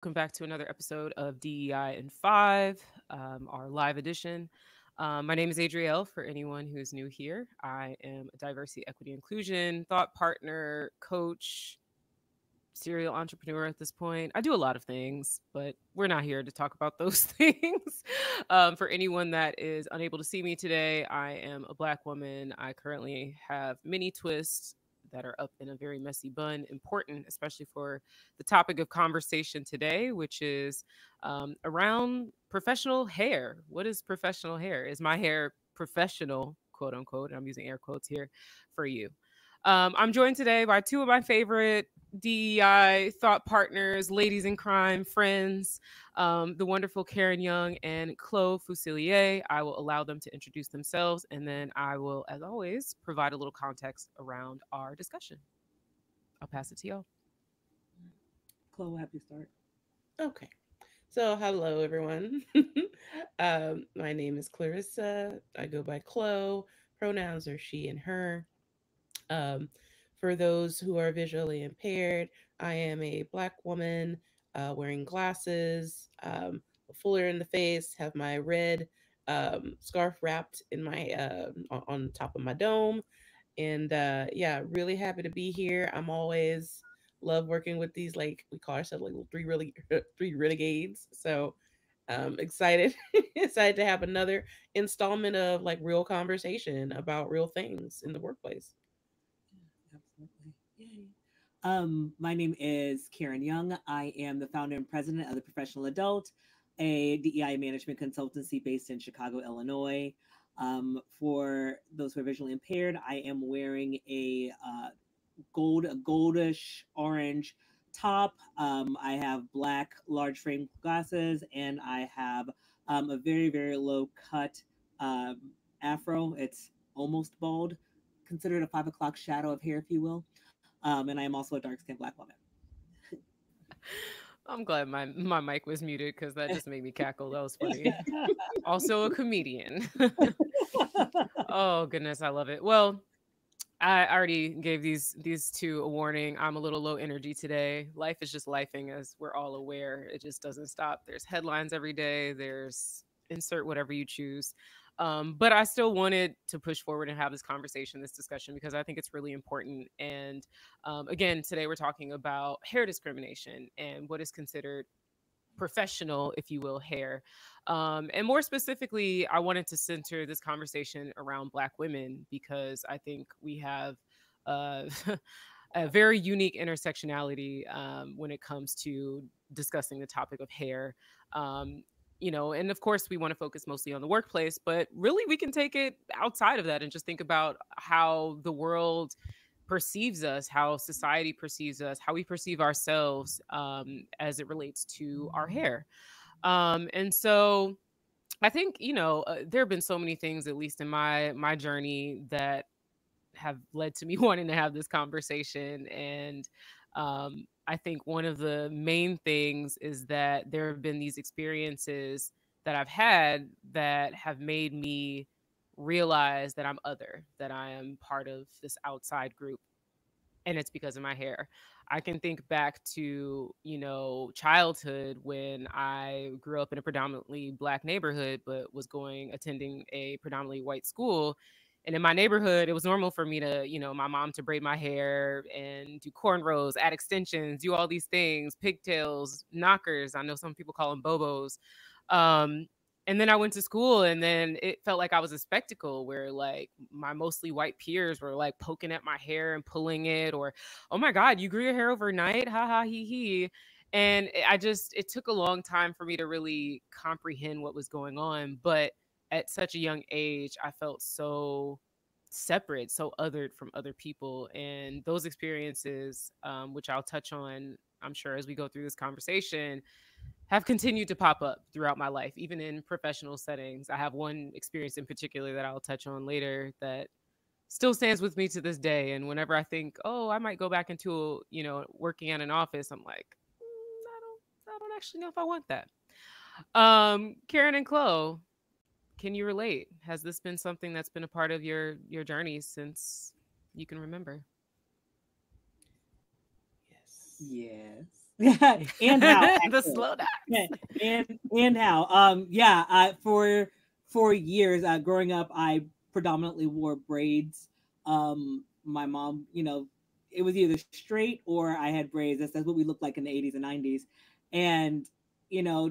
Welcome back to another episode of DEI in 5, our live edition. My name is Adrielle, for anyone who's new here. I am a diversity, equity, inclusion thought partner, coach, serial entrepreneur at this point. I do a lot of things, but we're not here to talk about those things. For anyone that is unable to see me today, I am a Black woman. I currently have many twists that are up in a very messy bun, important, especially for the topic of conversation today, which is around professional hair. What is professional hair? Is my hair professional, quote unquote? And I'm using air quotes here for you. I'm joined today by two of my favorite DEI thought partners, ladies in crime, friends, the wonderful Karen Young and Chloe Fusilier. I will allow them to introduce themselves, and then I will, as always, provide a little context around our discussion. I'll pass it to y'all. Chloe, happy start. Okay. So, hello, everyone. My name is Clarissa. I go by Chloe. Pronouns are she and her. Um, for those who are visually impaired, I am a Black woman wearing glasses, fuller in the face, have my red scarf wrapped in my on top of my dome, and yeah, really happy to be here. I'm always love working with these, like we call ourselves like three really three renegades. So excited excited to have another installment of like real conversation about real things in the workplace. Absolutely. Yay. My name is Karen Young. I am the founder and president of The Professional Adult, a DEI management consultancy based in Chicago, Illinois. For those who are visually impaired, I am wearing a goldish orange top. I have black large frame glasses, and I have a very, very low cut um, afro. It's almost bald, considered a 5 o'clock shadow of hair, if you will. And I am also a dark skinned Black woman. I'm glad my mic was muted because that just made me cackle. That was funny. Also a comedian. Oh goodness, I love it. Well, I already gave these two a warning. I'm a little low energy today. Life is just lifing, as we're all aware. It just doesn't stop. There's headlines every day. There's insert whatever you choose. But I still wanted to push forward and have this conversation, this discussion, because I think it's really important. And again, today we're talking about hair discrimination and what is considered professional, if you will, hair. And more specifically, I wanted to center this conversation around Black women because I think we have uh, a very unique intersectionality when it comes to discussing the topic of hair. Um, and of course, we want to focus mostly on the workplace, but really we can take it outside of that and just think about how the world perceives us, how society perceives us, how we perceive ourselves as it relates to our hair. And so I think there have been so many things, at least in my journey, that have led to me wanting to have this conversation. And I think one of the main things is that there have been these experiences that I've had that have made me realize that I'm other, that I am part of this outside group, and it's because of my hair. I can think back to, childhood when I grew up in a predominantly Black neighborhood, but was attending a predominantly white school. And in my neighborhood, it was normal for me to, my mom to braid my hair and do cornrows, add extensions, do all these things, pigtails, knockers. I know some people call them bobos. Um, and then I went to school, and then it felt like I was a spectacle where like my mostly white peers were like poking at my hair and pulling it, or, oh my God, you grew your hair overnight. Ha ha he he. And it took a long time for me to really comprehend what was going on. But at such a young age, I felt so separate, so othered from other people. And those experiences, which I'll touch on, I'm sure, as we go through this conversation, have continued to pop up throughout my life, even in professional settings. I have one experience in particular that I'll touch on later that still stands with me to this day. And whenever I think, oh, I might go back into, working at an office, I'm like, I don't actually know if I want that. Karen and Chloe, can you relate? Has this been something that's been a part of your journey since you can remember? Yes. Yes. And how The actually. slow dogs. and how for years growing up I predominantly wore braids. My mom, it was either straight or I had braids. That's what we looked like in the 80s and 90s. And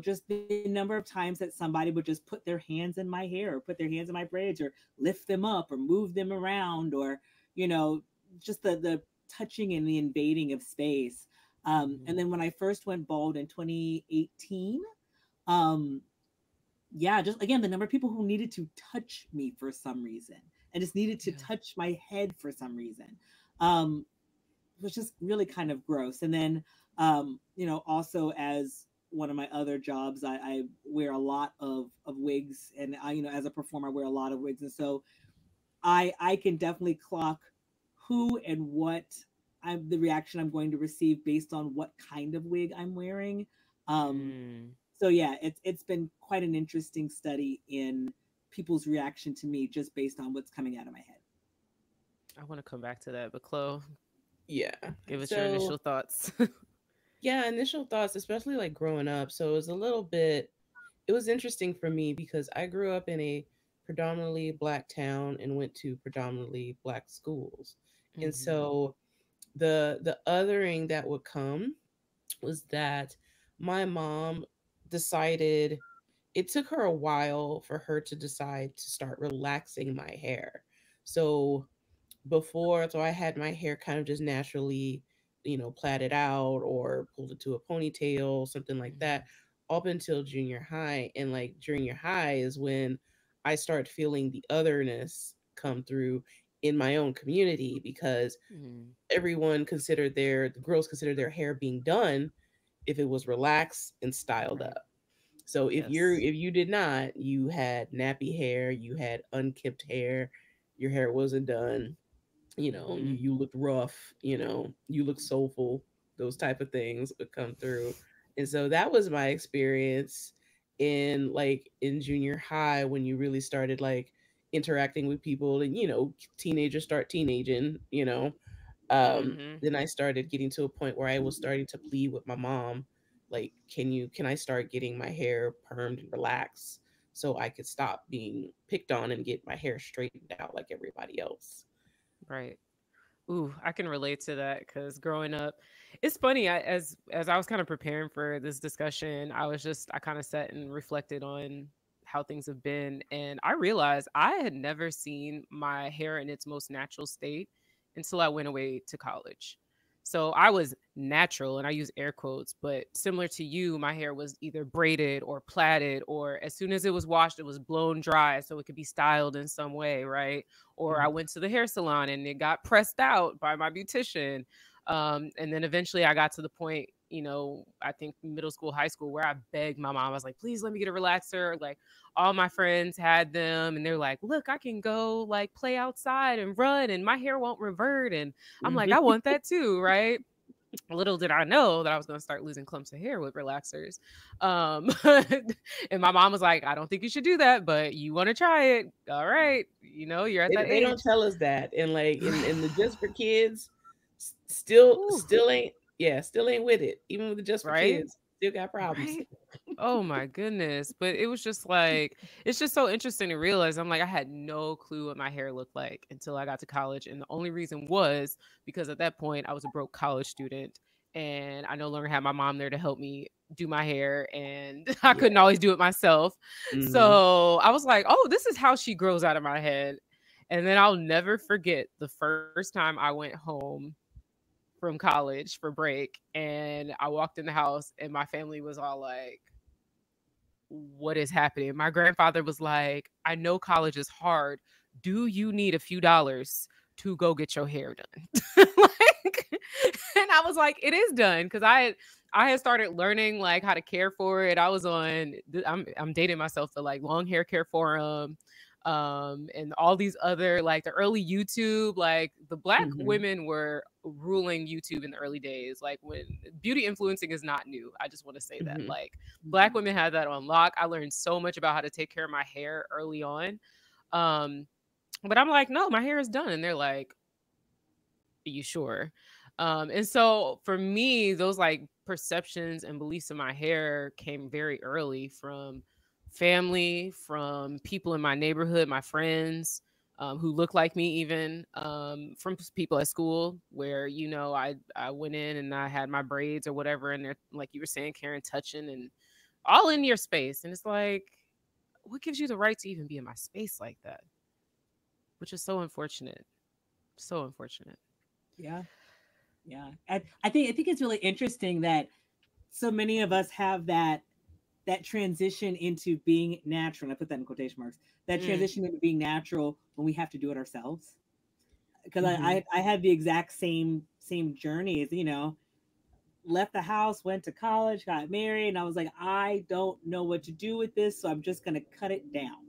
just the number of times that somebody would just put their hands in my hair or put their hands in my braids or lift them up or move them around, or you know just the touching and the invading of space. And then when I first went bald in 2018, um, yeah, just again, the number of people who needed to touch me for some reason and just needed to Yeah. touch my head for some reason, um, was just really kind of gross. And then, also as one of my other jobs, I wear a lot of wigs, and as a performer, I wear a lot of wigs, and so I can definitely clock who and what the reaction I'm going to receive based on what kind of wig I'm wearing. Um, Mm. so yeah, it's been quite an interesting study in people's reaction to me just based on what's coming out of my head. I want to come back to that, but Chloe, Yeah. give us your So initial thoughts. yeah, initial thoughts, especially like growing up. So it was a little bit, it was interesting for me because I grew up in a predominantly black town and went to predominantly black schools. And Hmm. so the othering that would come was that my mom decided, it took her a while for her to decide to start relaxing my hair. So before, so I had my hair kind of just naturally, plaited out or pulled into a ponytail, something like that, Hmm. up until junior high. And like junior high is when I start feeling the otherness come through in my own community, because Mm. the girls considered their hair being done if it was relaxed and styled Right. up. So Yes. if you did not, you had nappy hair, you had unkempt hair, your hair wasn't done, Hmm. you looked rough, you look soulful, those type of things would come through. And so that was my experience in junior high, when you really started like interacting with people, and teenagers start teenaging. Hmm. Then I started getting to a point where I was starting to plead with my mom, like, can I start getting my hair permed and relaxed so I could stop being picked on and get my hair straightened out like everybody else. Right. Ooh, I can relate to that because growing up, it's funny. As I was kind of preparing for this discussion, I kind of sat and reflected on how things have been, and I realized I had never seen my hair in its most natural state until I went away to college. So I was natural, and I use air quotes, but similar to you, my hair was either braided or plaited, or as soon as it was washed, it was blown dry so it could be styled in some way, right? Or I Mm. went to the hair salon and it got pressed out by my beautician. And then eventually I got to the point, I think middle school, high school, where I begged my mom. I was like, please let me get a relaxer. Like all my friends had them and they're like, look, I can go like play outside and run and my hair won't revert. And I'm like, I Mhm. want that too, right? Little did I know that I was going to start losing clumps of hair with relaxers. Um, and my mom was like, I don't think you should do that, but you want to try it. All right. You're at that They don't age. tell us that, and like in the just for kids, still Ooh, still ain't with it. Even with the just for right? kids, still got problems. Right? Oh my goodness. But it was just like, it's just so interesting to realize. I'm like, I had no clue what my hair looked like until I got to college. And the only reason was because at that point, I was a broke college student and I no longer had my mom there to help me do my hair. And I Yeah. couldn't always do it myself. Hmm. So I was like, oh, this is how she grows out of my head. And then I'll never forget the first time I went home from college for break and I walked in the house and my family was all like, what is happening? My grandfather was like, I know college is hard. Do you need a few dollars to go get your hair done? Like, and I was like, it is done because I had started learning like how to care for it. I was on I'm dating myself for like long hair care forum and all these other like the early YouTube, like the black Hmm. women were ruling YouTube in the early days, like when beauty influencing is not new. I just want to say that Hmm. like black women had that on lock. I learned so much about how to take care of my hair early on. um but I'm like, no, my hair is done, and they're like, are you sure? And so for me, those like perceptions and beliefs of my hair came very early from family, from people in my neighborhood, my friends, who look like me, even from people at school, where I went in and I had my braids or whatever, and they're like you were saying, Karen, touching and all in your space, and it's like, what gives you the right to even be in my space like that? Which is so unfortunate, so unfortunate. Yeah. Yeah. I think it's really interesting that so many of us have that transition into being natural. And I put that in quotation marks. That transition into being natural when we have to do it ourselves. Because I had the exact same journey as, left the house, went to college, got married, and I was like, I don't know what to do with this, so I'm just gonna cut it down.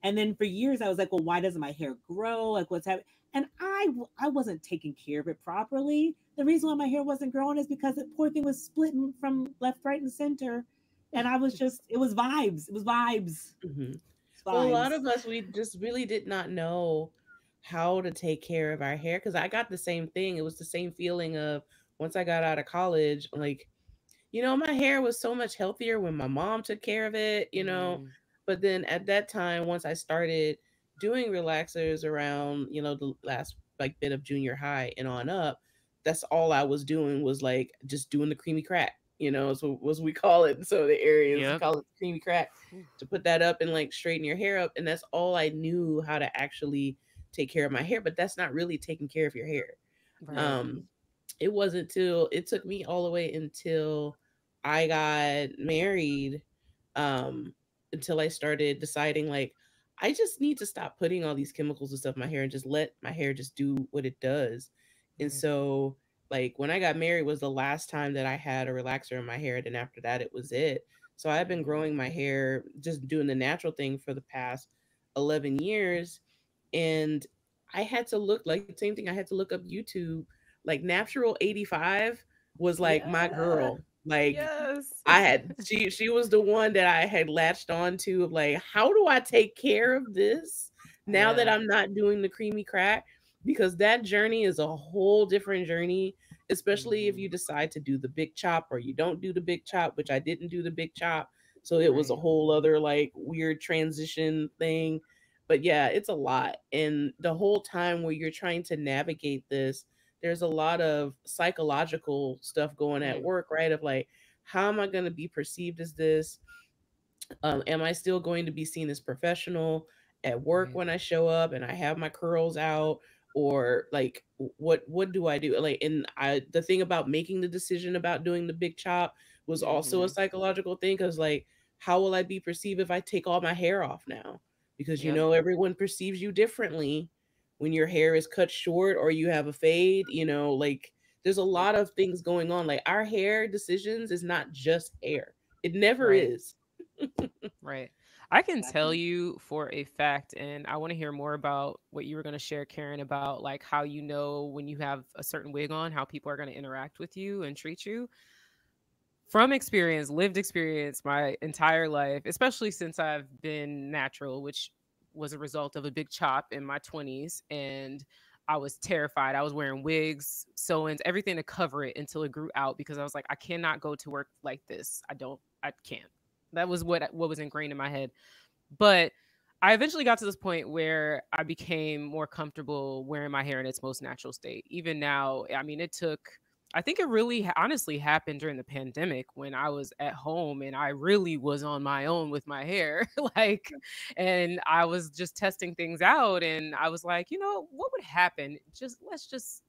And then for years I was like, well, why doesn't my hair grow? Like, what's happening? And I wasn't taking care of it properly. The reason why my hair wasn't growing is because the poor thing was splitting from left, right, and center. And I was just, it was vibes. It was vibes. Mm-hmm. It's Well, a lot vibes. of us, we just really did not know how to take care of our hair, because I got the same thing. It was the same feeling of once I got out of college, like, my hair was so much healthier when my mom took care of it. Mm, But then at that time, once I started doing relaxers around, the last like bit of junior high and on up, that's all I was doing was like just doing the creamy crack, so was we call it. So the areas yep. call it creamy crack, Whew. to put that up and like straighten your hair up. And that's all I knew how to actually take care of my hair. But that's not really taking care of your hair. Right. Um, it wasn't till it took me all the way until I got married, um, until I started deciding like I just need to stop putting all these chemicals and stuff in my hair and just let my hair just do what it does. And Right. so like when I got married was the last time that I had a relaxer in my hair. And after that it was it. So I've been growing my hair, just doing the natural thing for the past 11 years. And I had to look like the same thing. I had to look up YouTube. Like Natural 85 was like my Yeah. girl. Like Yes. I had she was the one that I had latched on to of like, how do I take care of this now that Yeah. I'm not doing the creamy crack? Because that journey is a whole different journey, especially if Mhm. you decide to do the big chop or you don't do the big chop, which I didn't do the big chop. So it was a Right. whole other like weird transition thing. But yeah, it's a lot. And the whole time where you're trying to navigate this, there's a lot of psychological stuff going at Mm. work, right? Of like, how am I going to be perceived as this? Am I still going to be seen as professional at work Right. when I show up and I have my curls out? Or like what do I do? Like, and I the thing about making the decision about doing the big chop was also a Mhm. psychological thing, because like, how will I be perceived if I take all my hair off now? Because Yep. everyone perceives you differently when your hair is cut short or you have a fade, like there's a Yep. lot of things going on. Like our hair decisions is not just hair. It never Right. is. Right. I can tell Exactly. you for a fact, and I want to hear more about what you were going to share, Karen, about like how you know when you have a certain wig on, how people are going to interact with you and treat you. From experience, lived experience, my entire life, especially since I've been natural, which was a result of a big chop in my 20s. And I was terrified. I was wearing wigs, sew ins, everything to cover it until it grew out because I was like, I cannot go to work like this. I can't. That was what was ingrained in my head. But I eventually got to this point where I became more comfortable wearing my hair in its most natural state. Even now, I mean, I think it really honestly happened during the pandemic when I was at home and I really was on my own with my hair. Like, and I was just testing things out. And I was like, what would happen? Let's just,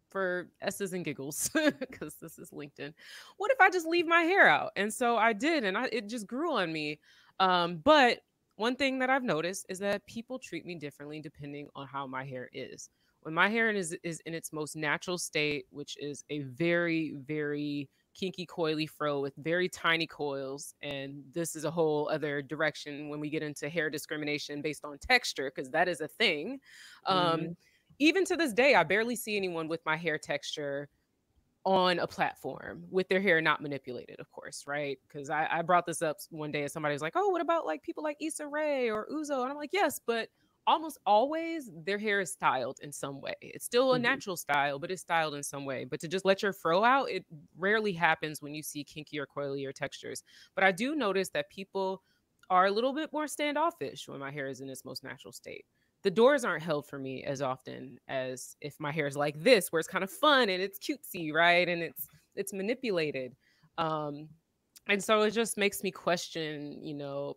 for S's and giggles, because this is LinkedIn. What if I just leave my hair out? And so I did, and it just grew on me. But one thing that I've noticed is that people treat me differently depending on how my hair is. When my hair is in its most natural state, which is a very, very kinky, coily fro with very tiny coils, and this is a whole other direction when we get into hair discrimination based on texture, because that is a thing. Um, Mhm. Even to this day, I barely see anyone with my hair texture on a platform with their hair not manipulated, of course, right? Because I brought this up one day and somebody was like, oh, what about like people like Issa Rae or Uzo? And I'm like, yes, but almost always their hair is styled in some way. It's still a Mhm. natural style, but it's styled in some way. But to just let your fro out, it rarely happens when you see kinky or coilier textures. But I do notice that people are a little bit more standoffish when my hair is in its most natural state. The doors aren't held for me as often as if my hair is like this, where it's kind of fun and it's cutesy, right? And it's manipulated. Um, and so it just makes me question,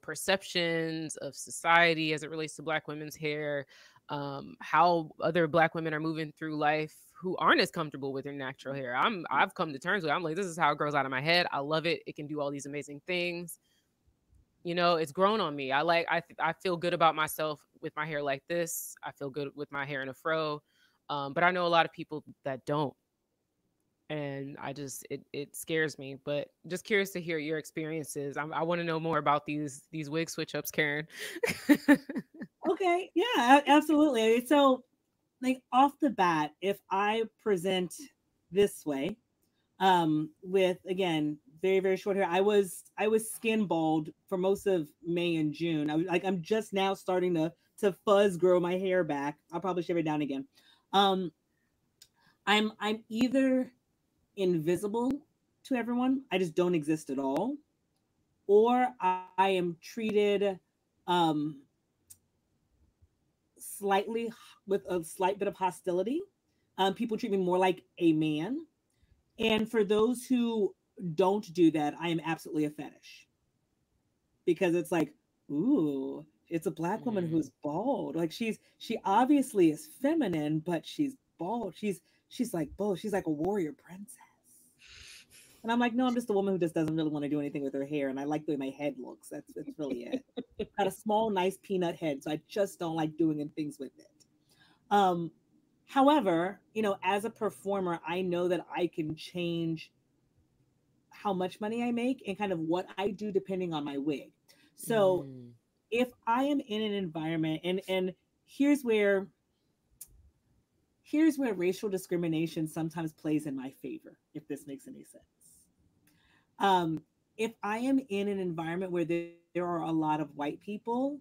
perceptions of society as it relates to Black women's hair, how other Black women are moving through life who aren't as comfortable with their natural hair. I've come to terms with it. I'm like, this is how it grows out of my head. I love it. It can do all these amazing things. It's grown on me. I feel good about myself with my hair like this. I feel good with my hair in a fro. But I know a lot of people that don't, and it scares me. But just curious to hear your experiences. I want to know more about these wig switch ups, Karen. Okay, yeah, absolutely. So, like off the bat, if I present this way, with again very very short hair, I was skin bald for most of May and June. I'm just now starting to fuzz grow my hair back. I'll probably shave it down again. Um, I'm either invisible to everyone, I just don't exist at all, or I am treated um slightly with a slight bit of hostility. People treat me more like a man. And for those who don't do that, I am absolutely a fetish because it's like, ooh, it's a Black woman Mm, who's bald. Like she obviously is feminine, but she's bald. She's like both. She's like a warrior princess. And I'm like, no, I'm just a woman who just doesn't really want to do anything with her hair, and I like the way my head looks. That's really it. Got a small, nice peanut head, so I just don't like doing things with it. Um, However, as a performer, I know that I can change how much money I make and kind of what I do depending on my wig. So mm, if I am in an environment, and here's where here's where racial discrimination sometimes plays in my favor, if this makes any sense. Um, if I am in an environment where there are a lot of white people,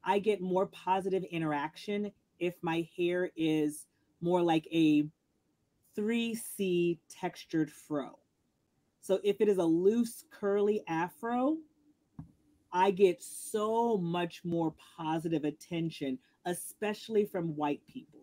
I get more positive interaction if my hair is more like a 3C textured fro. So if it is a loose, curly afro, I get so much more positive attention, especially from white people.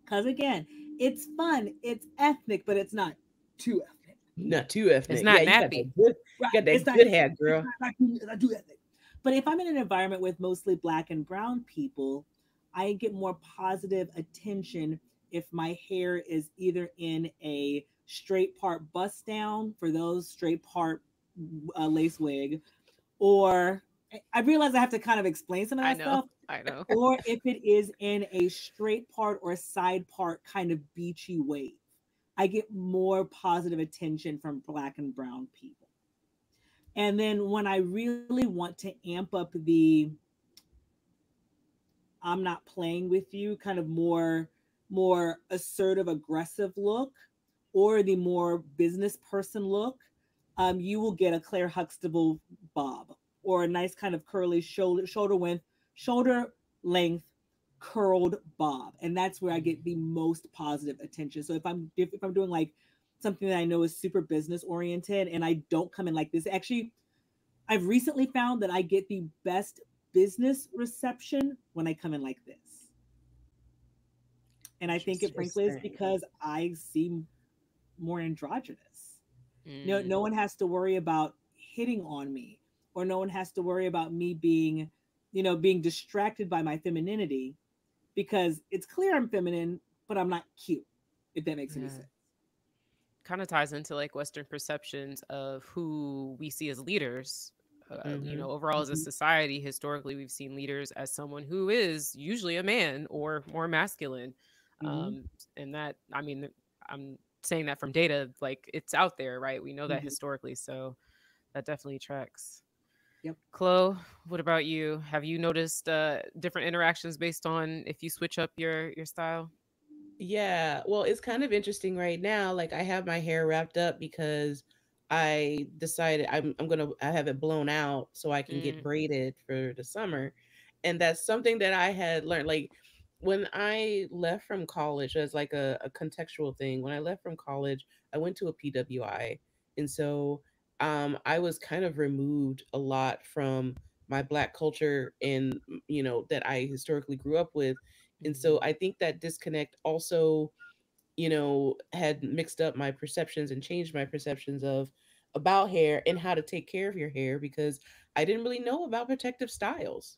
Because again, it's fun, it's ethnic, but it's not too ethnic. Not too it's ethnic. Yeah, not you got nappy. that good, Right. got It's that not good hair, girl. it's not too ethnic. But if I'm in an environment with mostly Black and brown people, I get more positive attention if my hair is either in a straight part bust down for those straight part lace wig, or I realize I have to kind of explain some of I that know. stuff, I know. or if it is in a straight part or side part kind of beachy wave, I get more positive attention from Black and brown people. And then when I really want to amp up the I'm not playing with you kind of more assertive aggressive look, or the more business person look, you will get a Claire Huxtable bob, or a nice kind of curly shoulder length curled bob, and that's where I get the most positive attention. So if I'm doing like something that I know is super business oriented and I don't come in like this, actually I've recently found that I get the best business reception when I come in like this. And I think it frankly is Interesting. because I seem more androgynous. No Mm, one has to worry about hitting on me, or no one has to worry about me being distracted by my femininity, because it's clear I'm feminine, but I'm not cute, if that makes any yeah. sense. Kind of ties into like Western perceptions of who we see as leaders. Mm-hmm. Overall as a Mhm. society, historically, we've seen leaders as someone who is usually a man or more masculine. Mhm. And that, I mean, I'm saying that from data, like it's out there, right? We know that Mhm. historically. So that definitely tracks. Yep. Chloe, what about you? Have you noticed different interactions based on if you switch up your style? Yeah, well, it's kind of interesting right now. Like I have my hair wrapped up because I decided I have it blown out so I can get Mm, braided for the summer. And that's something that I had learned. Like when I left from college, as like a contextual thing, when I left from college, I went to a PWI. And so I was kind of removed a lot from my Black culture and, that I historically grew up with. And so Mhm. I think that disconnect also, had mixed up my perceptions and changed my perceptions of about hair and how to take care of your hair, because I didn't really know about protective styles.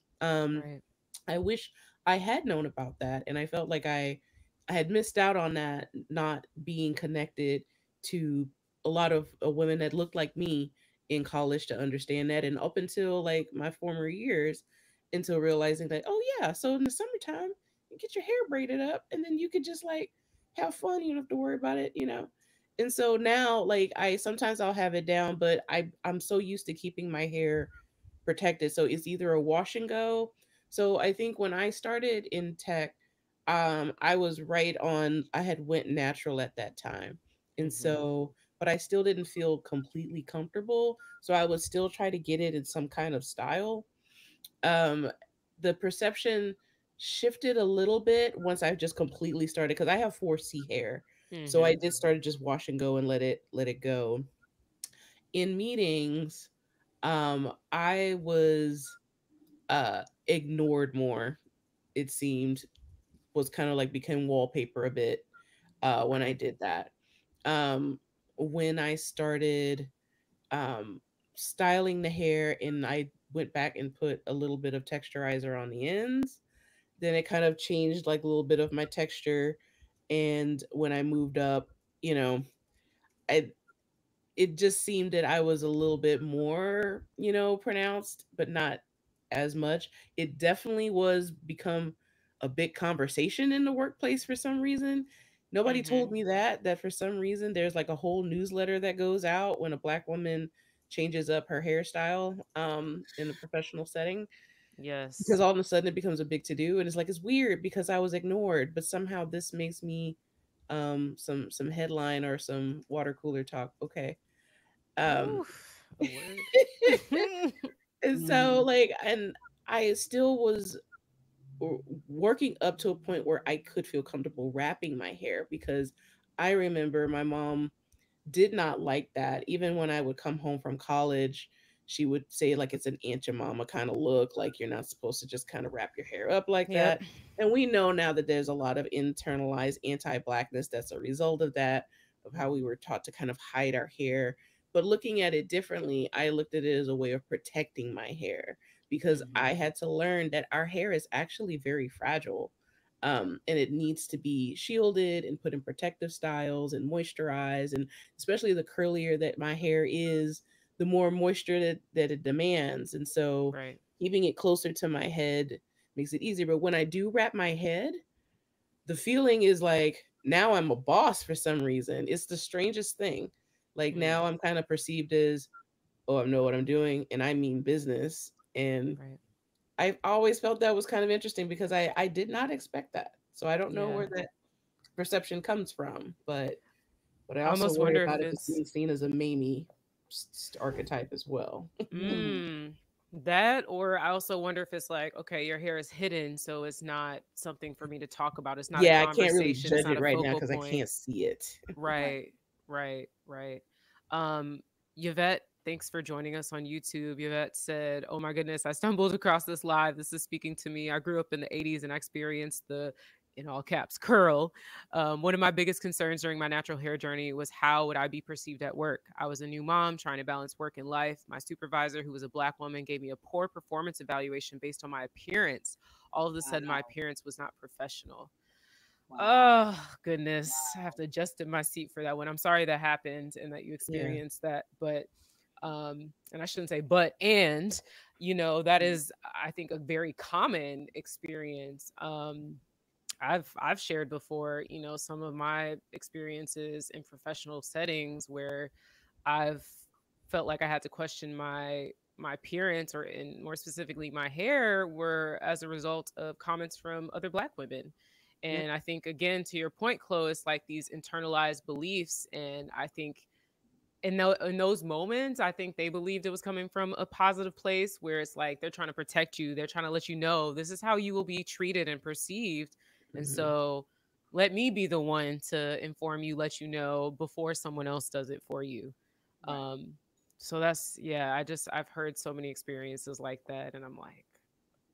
Right. I wish I had known about that, and I felt like I had missed out on that, not being connected to a lot of women that looked like me in college to understand that, and up until like my former years, until realizing that, oh yeah, so in the summertime you get your hair braided up, and then you could just like have fun. You don't have to worry about it. And so now, like, I sometimes I'll have it down, but I'm so used to keeping my hair protected. So it's either a wash and go. So I think when I started in tech, I was right on. I had went natural at that time, and Mhm. so, but I still didn't feel completely comfortable. So I would still try to get it in some kind of style. Um, the perception shifted a little bit once I just completely started, because I have 4C hair. So I Mm-hmm. did started just wash and go and let it go. In meetings, I was ignored more, it seemed, was kind of like became wallpaper a bit when I Right. did that. Um, when I started um, styling the hair and I went back and put a little bit of texturizer on the ends, then it kind of changed like a little bit of my texture. And when I moved up, you know, I it just seemed that I was a little bit more, pronounced, but not as much. It definitely was become a big conversation in the workplace for some reason. Nobody told Mm-hmm. me that for some reason there's like a whole newsletter that goes out when a Black woman changes up her hairstyle in a professional setting, because Yes. all of a sudden it becomes a big to do, and it's like it's weird because I was ignored, but somehow this makes me some headline or some water cooler talk. Okay. um Oof. A word. and so Mhm. like, and I still was working up to a point where I could feel comfortable wrapping my hair, because I remember my mom did not like that. Even when I would come home from college, she would say like it's an Aunt your mama kind of look, like you're not supposed to just kind of wrap your hair up like Yep. that. And we know now that there's a lot of internalized anti-blackness that's a result of that, of how we were taught to kind of hide our hair. But looking at it differently, I looked at it as a way of protecting my hair, because I Mhm. had to learn that our hair is actually very fragile. And it needs to be shielded and put in protective styles and moisturized, and especially the curlier that my hair is, the more moisture that it demands. And so Right. keeping it closer to my head makes it easier. But when I do wrap my head, the feeling is like now I'm a boss for some reason. It's the strangest thing. Like Mm. now I'm kind of perceived as, oh, I know what I'm doing and I mean business. And Right. I've always felt that was kind of interesting, because I did not expect that. So I don't know Yeah. where that perception comes from, but I I also almost worry wonder if about it just it's being seen as a Mamie archetype as well. Mhm. mm, that, or I also wonder if it's like, okay, your hair is hidden, so it's not something for me to talk about. It's not a Yeah, I can't really conversation. It's judge not it a right now focal because I point. can't see it. Right. Right, right, right. Um, Yvette, thanks for joining us on YouTube. Yvette said, "Oh my goodness, I stumbled across this live. This is speaking to me. I grew up in the 80s and I experienced the, in all caps, curl. One of my biggest concerns during my natural hair journey was how would I be perceived at work? I was a new mom trying to balance work and life. My supervisor, who was a Black woman, gave me a poor performance evaluation based on my appearance. All of a sudden, my Wow. appearance was not professional. Wow. Oh goodness, I have Wow. to adjust in my seat for that one. I'm sorry that happened and that you Yeah. experienced that, but and I shouldn't say but, and that Mhm. is, I think, a very common experience. I've shared before, some of my experiences in professional settings where I've felt like I had to question my appearance, or in more specifically my hair, were as a result of comments from other Black women. Yep. And I think, again, to your point, Chloe, it's like these internalized beliefs. And I think in those moments, I think they believed it was coming from a positive place where it's like they're trying to protect you. They're trying to let you know this is how you will be treated and perceived. And Mhm. so let me be the one to inform you, let you know before someone else does it for you. Right. So that's, yeah, I've heard so many experiences like that. And I'm like,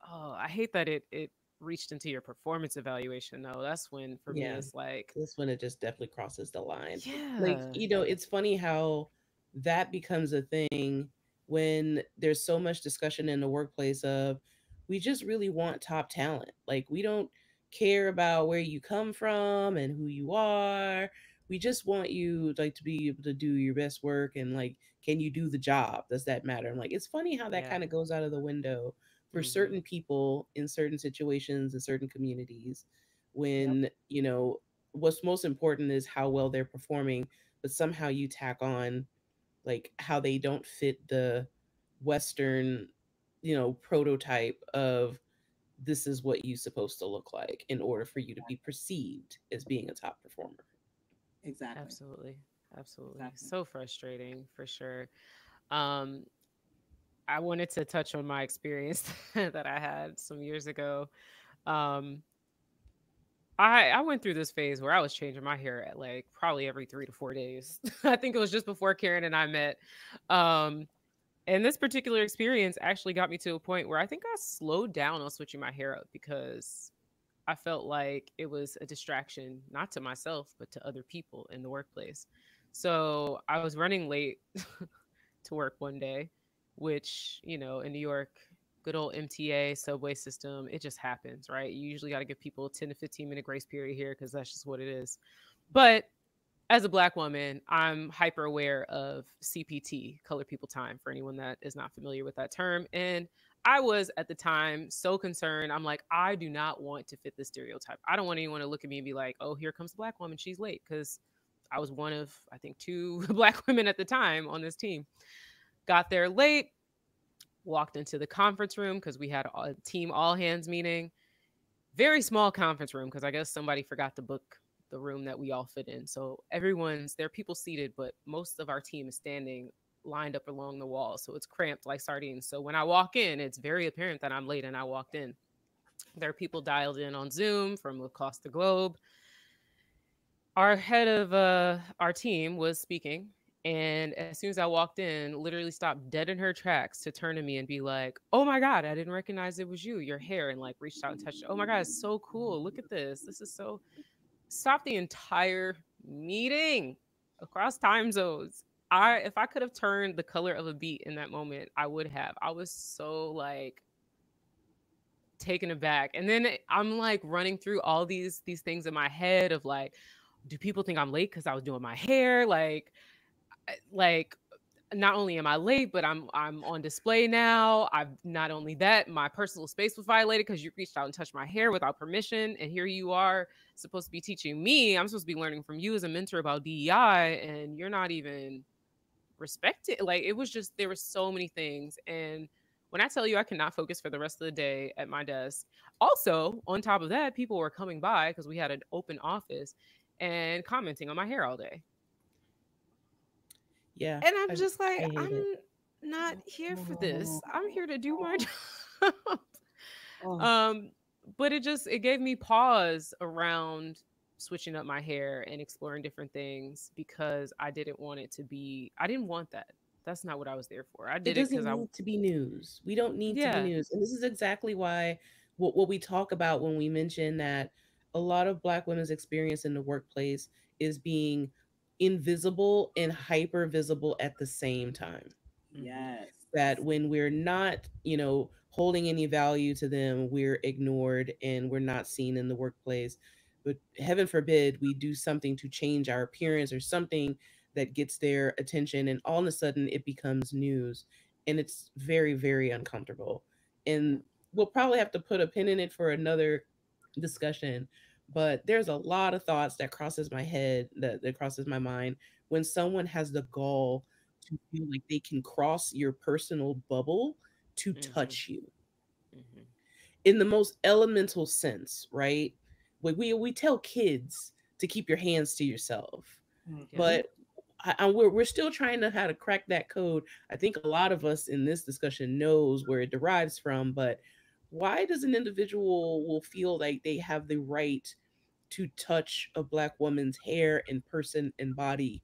oh, I hate that it reached into your performance evaluation though. That's when for me Yeah. it's like, This one, it just definitely crosses the line. Like, yeah. it's funny how that becomes a thing when there's so much discussion in the workplace of we just really want top talent. Like, we don't care about where you come from and who you are. We just want you like to be able to do your best work and like, can you do the job? Does that matter? I'm like, it's funny how that Yeah. kind of goes out of the window for Mhm. certain people in certain situations in certain communities Yep. when, what's most important is how well they're performing, but somehow you tack on like how they don't fit the Western, prototype of this is what you're supposed to look like in order for you to be perceived as being a top performer. Exactly. Absolutely. Absolutely. Exactly. So frustrating for sure. Um, I wanted to touch on my experience that I had some years ago. Um, I went through this phase where I was changing my hair at like probably every 3 to 4 days. I think it was just before Karen and I met. Um, and this particular experience actually got me to a point where I think I slowed down on switching my hair up because I felt like it was a distraction, not to myself, but to other people in the workplace. So I was running late to work one day, which, in New York, good old MTA subway system, it just happens, right? You usually got to give people a 10 to 15-minute grace period here because that's just what it is. But as a Black woman, I'm hyper aware of CPT, colored people time, for anyone that is not familiar with that term. And I was at the time so concerned. I'm like, I do not want to fit this stereotype. I don't want anyone to look at me and be like, oh, here comes the Black woman. She's late. Because I was one of, I think, two Black women at the time on this team. Got there late, walked into the conference room because we had a team all hands meeting. Very small conference room because I guess somebody forgot to book the room that we all fit in. So there are people seated, but most of our team is standing lined up along the wall. So it's cramped like sardines. So when I walk in, it's very apparent that I'm late and I walked in. There are people dialed in on Zoom from across the globe. Our head of our team was speaking, and as soon as I walked in, literally stopped dead in her tracks to turn to me and be like, "Oh my god, I didn't recognize it was you, your hair," and like reached out and touched it. "Oh my god, it's so cool, look at this, this is so." Stop the entire meeting across time zones. If I could have turned the color of a beat in that moment, I would have. I was so like taken aback. And then I'm like running through all these things in my head of like, do people think I'm late because I was doing my hair? Like not only am I late, but I'm on display now. I've not only that, my personal space was violated because you reached out and touched my hair without permission. And here you are supposed to be teaching me. I'm supposed to be learning from you as a mentor about DEI, and you're not even respected. Like it was just there were so many things. And when I tell you I cannot focus for the rest of the day at my desk. Also, on top of that, people were coming by because we had an open office and commenting on my hair all day. Yeah, And I'm I, just I like, hate it. I'm not here for this. I'm here to do my job. Oh, um, but it gave me pause around switching up my hair and exploring different things because I didn't want that. That's not what I was there for. I It did it because doesn't need to be news. We don't need to be yeah. news. And this is exactly why what we talk about when we mention that a lot of Black women's experience in the workplace is being invisible and hyper visible at the same time. Hmm. yes. That when we're not, holding any value to them, we're ignored and we're not seen in the workplace. But heaven forbid we do something to change our appearance or something that gets their attention, and all of a sudden it becomes news. And it's very, very uncomfortable. And we'll probably have to put a pin in it for another discussion. But there's a lot of thoughts that crosses my head, that crosses my mind when someone has the gall to feel like they can cross your personal bubble to Hmm. touch you Hmm. in the most elemental sense, right? We tell kids to keep your hands to yourself, Yeah. Mhm. but we're still trying to how to crack that code. I think a lot of us in this discussion knows where it derives from, but why does an individual will feel like they have the right to touch a black woman's hair and person and body,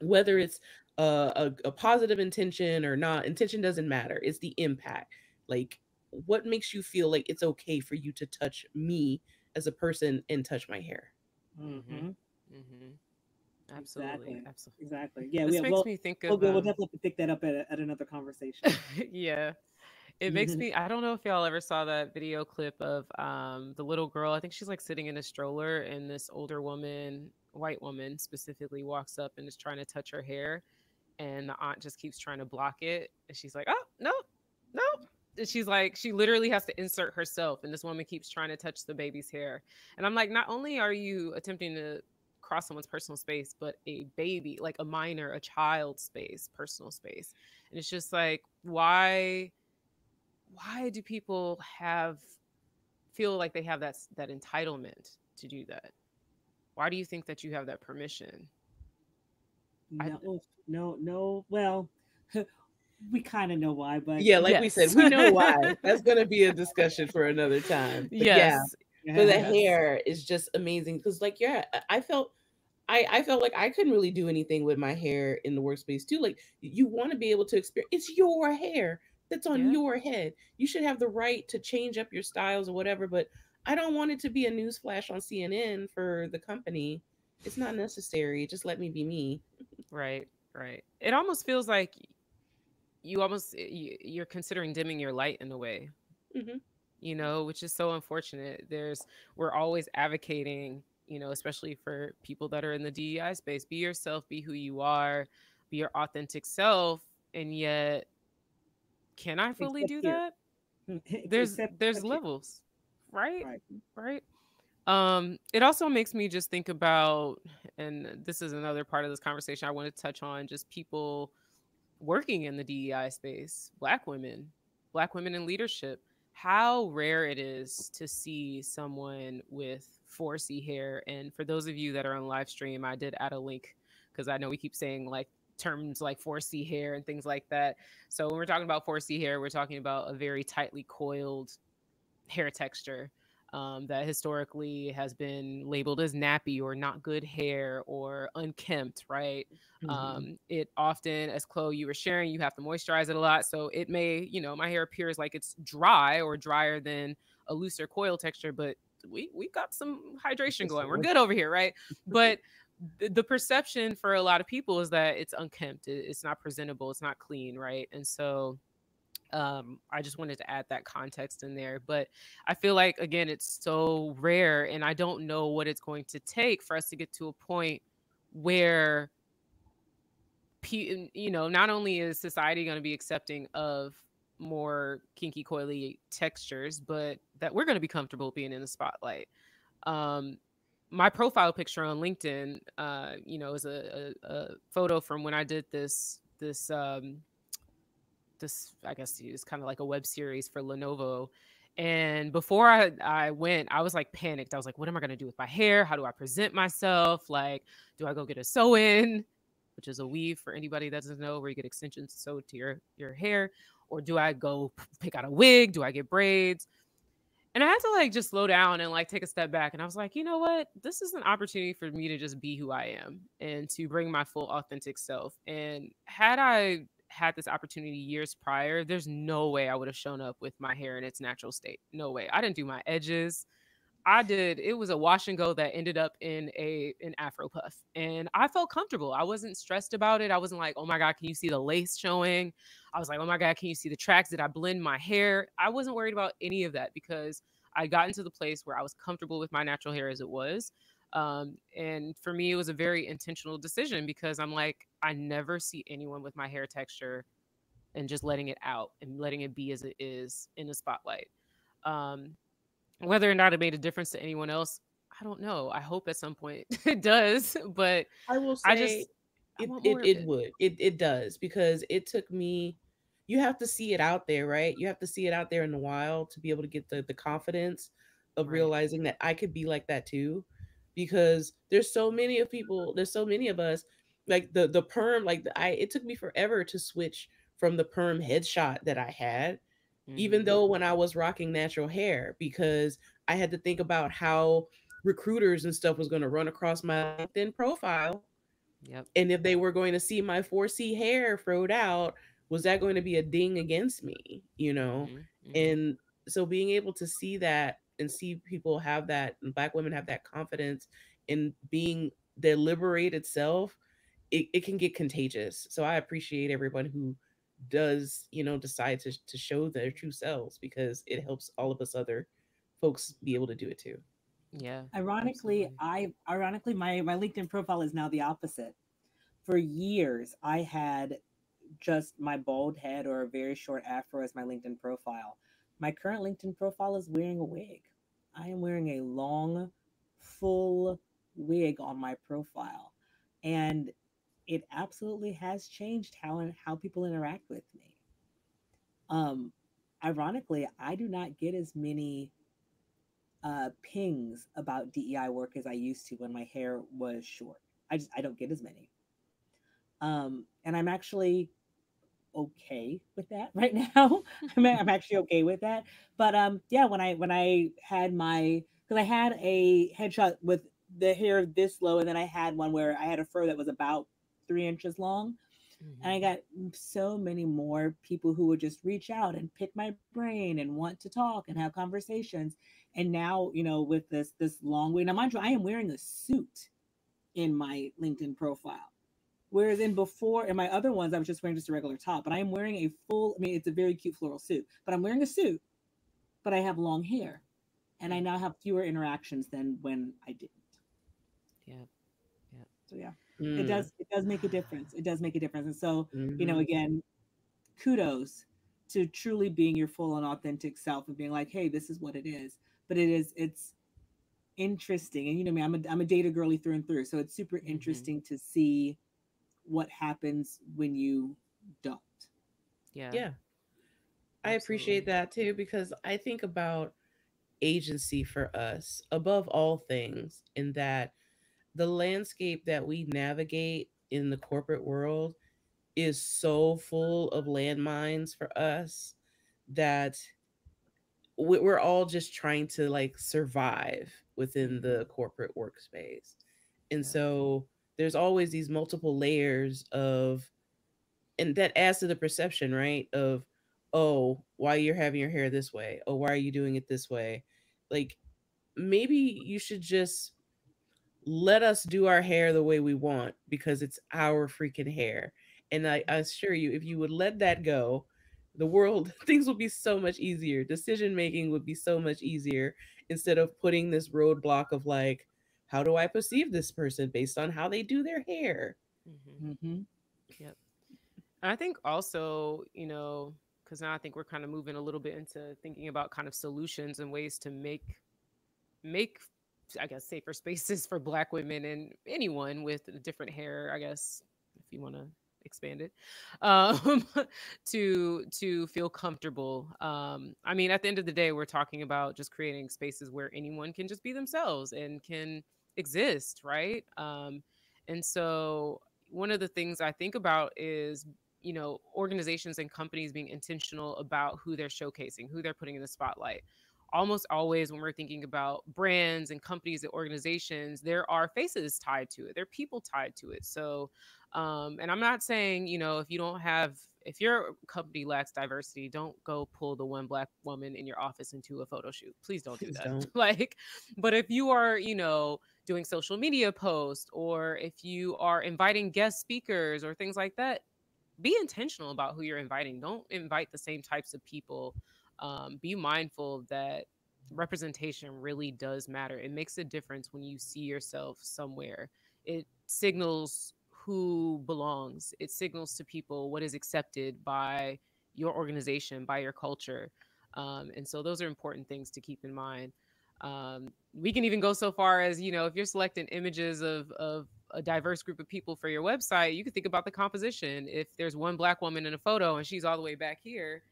whether it's a positive intention or not? Intention doesn't matter. It's the impact. Like, what makes you feel like it's okay for you to touch me as a person and touch my hair? Mm-hmm. Mm-hmm. Absolutely. Absolutely. Exactly. Yeah. This makes me think of we'll definitely have to pick that up at another conversation. yeah. It makes me, I don't know if y'all ever saw that video clip of the little girl. I think she's like sitting in a stroller and this older woman, white woman specifically, walks up and is trying to touch her hair, and the aunt just keeps trying to block it. And she's like, "Oh, no. No." And she's like, she literally has to insert herself, and this woman keeps trying to touch the baby's hair. And I'm like, not only are you attempting to cross someone's personal space, but a baby, like a minor, a child space, personal space. And it's just like, why do people feel like they have that entitlement to do that? Why do you think that you have that permission? No. Well, we kind of know why, but yeah, like we said, we know why. That's going to be a discussion for another time. But yes. Yeah, but the hair is just amazing because, like, yeah, I felt like I couldn't really do anything with my hair in the workspace too. Like, you want to be able to experience. It's your hair that's on your head. You should have the right to change up your styles or whatever. But I don't want it to be a news flash on CNN for the company. It's not necessary. Just let me be me. Right. It almost feels like you're considering dimming your light in a way. Mm-hmm. You know, which is so unfortunate. We're always advocating, you know, especially for people that are in the DEI space, be yourself, be who you are, be your authentic self. And yet, can I fully do that? There's levels, right? It also makes me just think about, and this is another part of this conversation I want to touch on, just people working in the DEI space, Black women in leadership. How rare it is to see someone with 4C hair. And for those of you that are on live stream, I did add a link because I know we keep saying like terms like 4C hair and things like that. So when we're talking about 4C hair, we're talking about a very tightly coiled hair texture that historically has been labeled as nappy or not good hair or unkempt, right? Mm-hmm. It often, as Chloe, you were sharing, you have to moisturize it a lot. So it may, you know, my hair appears like it's dry or drier than a looser coil texture, but we got some hydration going. We're good over here, right? But the perception for a lot of people is that it's unkempt. It's not presentable. It's not clean, right? And so I just wanted to add that context in there. But I feel like, again, it's so rare, and I don't know what it's going to take for us to get to a point where, you know, not only is society going to be accepting of more kinky, coily textures, but that we're going to be comfortable being in the spotlight. My profile picture on LinkedIn, you know, is a photo from when I did this I guess it's kind of like a web series for Lenovo. And before I went, I was like panicked. I was like, what am I going to do with my hair? How do I present myself? Like, do I go get a sew-in, which is a weave for anybody that doesn't know, where you get extensions sewed to your hair? Or do I go pick out a wig? Do I get braids? And I had to like just slow down and like take a step back. And I was like, you know what? This is an opportunity for me to just be who I am and to bring my full authentic self. And had I had this opportunity years prior, there's no way I would have shown up with my hair in its natural state. No way. I didn't do my edges. It was a wash and go that ended up in an Afro puff. And I felt comfortable. I wasn't stressed about it. I wasn't like, oh my God, can you see the lace showing? I was like, oh my God, can you see the tracks? Did I blend my hair? I wasn't worried about any of that because I got into the place where I was comfortable with my natural hair as it was. And for me, it was a very intentional decision because I'm like, I never see anyone with my hair texture and just letting it out and letting it be as it is in the spotlight. Whether or not it made a difference to anyone else, I don't know. I hope at some point it does, but I will say it does, because it took me, you have to see it out there, right? You have to see it out there in the wild to be able to get the confidence of realizing that I could be like that too. Because there's so many of us like the perm, like I it took me forever to switch from the perm headshot that I had, even Mhm. though when I was rocking natural hair, because I had to think about how recruiters and stuff was going to run across my LinkedIn profile. Yep. And if they were going to see my 4C hair froed out, was that going to be a ding against me, you know? Mhm. Mhm. And so being able to see that and see people have that, and Black women have that confidence in being their liberated self, it can get contagious. So I appreciate everyone who does, you know, decide to show their true selves, because it helps all of us other folks be able to do it too. Yeah. Ironically, Absolutely. my LinkedIn profile is now the opposite. For years, I had just my bald head or a very short afro as my LinkedIn profile. My current LinkedIn profile is wearing a wig. I am wearing a long, full wig on my profile. And it absolutely has changed how people interact with me. Um, Ironically, I do not get as many pings about DEI work as I used to when my hair was short. I don't get as many. And I'm actually okay with that right now. I'm actually okay with that. But yeah, when I had my, because I had a headshot with the hair this low, and then I had one where I had a fro that was about 3 inches long, and I Mhm. got so many more people who would just reach out and pick my brain and want to talk and have conversations. And now, with this long way, now mind you, I am wearing a suit in my LinkedIn profile. Whereas in my other ones, I was just wearing just a regular top, but I am wearing a full, I mean, it's a very cute floral suit, but I'm wearing a suit, but I have long hair, and I Yep. now have fewer interactions than when I didn't. Yep. Yep. So yeah, it Mm. does, it does make a difference. It does make a difference. And so, Hmm. again, kudos to truly being your full and authentic self and being like, hey, this is what it is. But it's interesting. And me, I'm a data girly through and through. So it's super Mhm. interesting to see what happens when you don't. Yeah. Yeah, I appreciate Absolutely. that too, because I think about agency for us above all things, in that the landscape that we navigate in the corporate world is so full of landmines for us, that we're all just trying to like survive within the Mhm. corporate workspace. And Yep. so there's always these multiple layers of, and that adds to the perception, right? Of, oh, why you're having your hair this way? Oh, why are you doing it this way? Like, maybe you should just let us do our hair the way we want, because it's our freaking hair. And I assure you, if you would let that go, the world, things would be so much easier. Decision making would be so much easier, instead of putting this roadblock of like, how do I perceive this person based on how they do their hair? Mhm. Mm-hmm. Yep. And I think also, because now I think we're kind of moving a little bit into thinking about kind of solutions and ways to make I guess safer spaces for Black women and anyone with different hair, I guess, if you want to expand it, um to feel comfortable. I mean, at the end of the day, we're talking about just creating spaces where anyone can just be themselves and can exist, right? And so one of the things I think about is, organizations and companies being intentional about who they're showcasing, who they're putting in the spotlight. Almost always when we're thinking about brands and companies and organizations, there are faces tied to it, there are people tied to it. So and I'm not saying, if you don't have, if your company lacks diversity, don't go pull the one Black woman in your office into a photo shoot. Please don't do Please that. don't. Like, but if you are, doing social media posts, or if you are inviting guest speakers or things like that, be intentional about who you're inviting. Don't invite the same types of people. Be mindful that representation really does matter. It makes a difference when you see yourself somewhere. It signals who belongs. It signals to people what is accepted by your organization, by your culture. And so those are important things to keep in mind. We can even go so far as, if you're selecting images of a diverse group of people for your website, you can think about the composition. If there's one Black woman in a photo and she's all the way back here,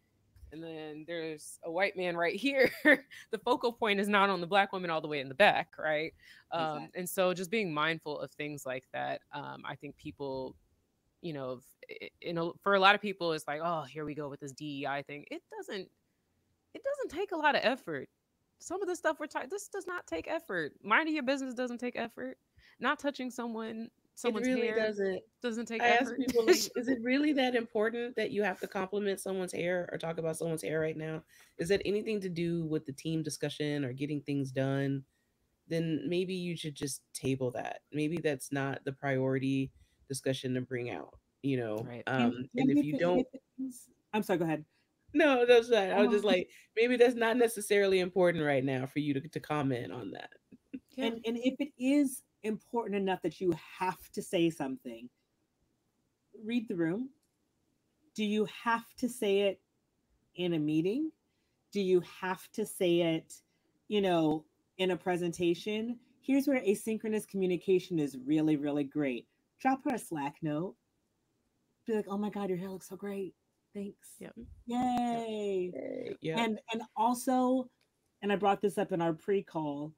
and then there's a white man right here. The focal point is not on the black woman all the way in the back, right? Exactly. And so just being mindful of things like that. I think people, you know, for a lot of people, it's like, oh, here we go with this DEI thing. It doesn't take a lot of effort. Some of the stuff this does not take effort. Minding your business doesn't take effort. Not touching It someone's really hair doesn't. doesn't take I ask effort. people, like, is it really that important that you have to compliment someone's hair or talk about someone's hair right now? Is that anything to do with the team discussion or getting things done? Then maybe you should just table that. Maybe that's not the priority discussion to bring out, you know. Right. And if you don't, I'm sorry, go ahead. no, that's not. I was just Um, like, maybe that's not necessarily important right now for you to comment on that. Yeah. and if it is important enough that you have to say something, read the room. Do you have to say it in a meeting? Do you have to say it, you know, in a presentation? Here's where asynchronous communication is really, really great. Drop her a Slack note. Be like, oh my God, your hair looks so great. Thanks. Yep. Yep. Yay. Yeah. And also, and I brought this up in our pre-call,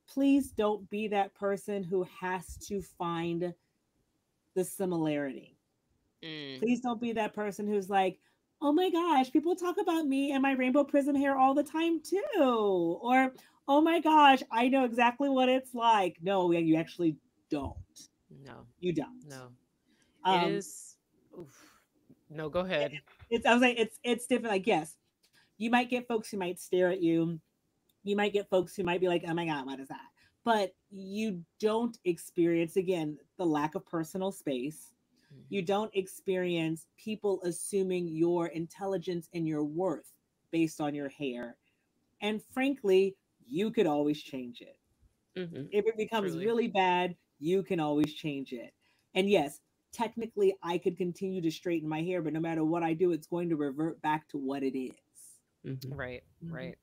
please don't be that person who has to find the similarity. Mm. Please don't be that person who's like, oh my gosh, people talk about me and my rainbow prism hair all the time too. Or, oh my gosh, I know exactly what it's like. No, you actually don't. No. You don't. No. It Um, is. Oof. No, go ahead. I was like, it's different. Like, yes, you might get folks who might stare at you. You might get folks who might be like, oh my God, what is that? But you don't experience, again, the lack of personal space. You don't experience people assuming your intelligence and your worth based on your hair. And frankly, you could always change it. Mm-hmm. If it becomes Truly. really bad, you can always change it. And yes, technically, I could continue to straighten my hair, but no matter what I do, it's going to revert back to what it is. Mm-hmm. Right. Mhm. Right.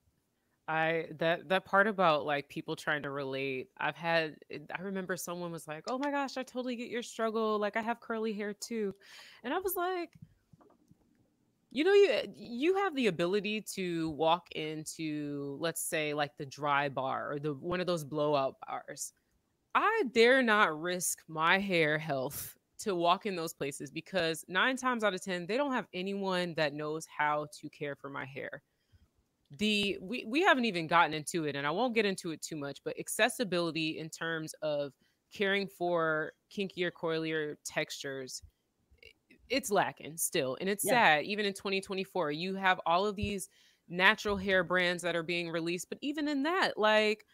That part about like people trying to relate. I remember someone was like, "Oh my gosh, I totally get your struggle. Like I have curly hair too." And I was like, you have the ability to walk into, let's say, like the dry bar or the one of those blowout bars. I dare not risk my hair health to walk in those places because 9 times out of 10 they don't have anyone that knows how to care for my hair. We haven't even gotten into it, and I won't get into it too much, but accessibility in terms of caring for kinkier, coilier textures, it's lacking still. And it's Yeah. sad. Even in 2024, you have all of these natural hair brands that are being released, but even in that, like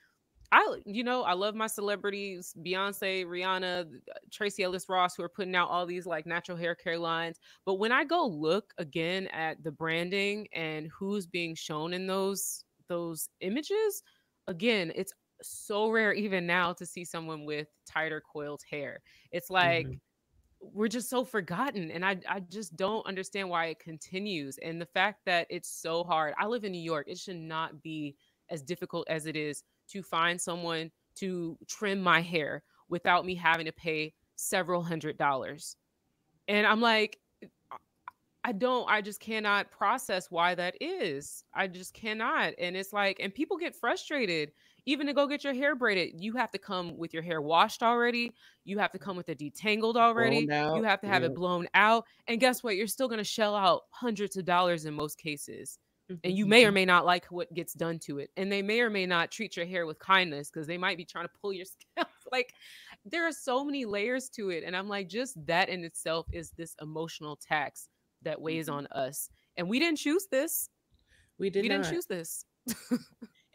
I love my celebrities, Beyonce, Rihanna, Tracy Ellis Ross, who are putting out all these like natural hair care lines. But when I go look again at the branding and who's being shown in those images, again, it's so rare even now to see someone with tighter coiled hair. It's like Mm-hmm. we're just so forgotten, and I just don't understand why it continues. And the fact that it's so hard. I live in New York. It should not be as difficult as it is to find someone to trim my hair without me having to pay several $100s. And I'm like, I just cannot process why that is. I just cannot. And it's like, and people get frustrated. Even to go get your hair braided, you have to come with your hair washed already. You have to come with it detangled already. Blown You out. have to have Yeah. it blown out. And guess what? You're still going to shell out hundreds of dollars in most cases. And you may or may not like what gets done to it. And they may or may not treat your hair with kindness because they might be trying to pull your scalp. Like, there are so many layers to it. And I'm like, just that in itself is this emotional tax that weighs on us. And we didn't choose this. We did We didn't not. choose this.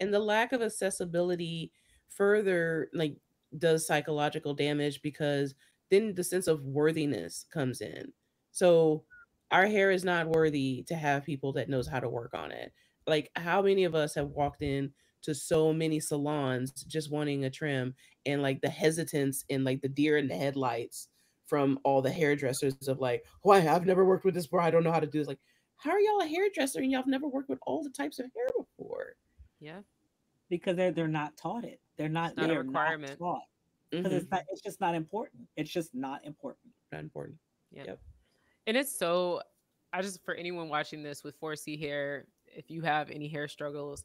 And the lack of accessibility further like does psychological damage because then the sense of worthiness comes in. So our hair is not worthy to have people that knows how to work on it. Like how many of us have walked in to so many salons just wanting a trim, and like the hesitance and like the deer in the headlights from all the hairdressers of like, why, I've never worked with this before, I don't know how to do this. Like, how are y'all a hairdresser and y'all have never worked with all the types of hair before? Yeah. Because they're not taught it. They're not. It's not They a are not requirement. taught because Mm-hmm. it's not. It's just not important. It's just not important. Not important. Yeah. Yep. And it's so I just, for anyone watching this with 4C hair, if you have any hair struggles,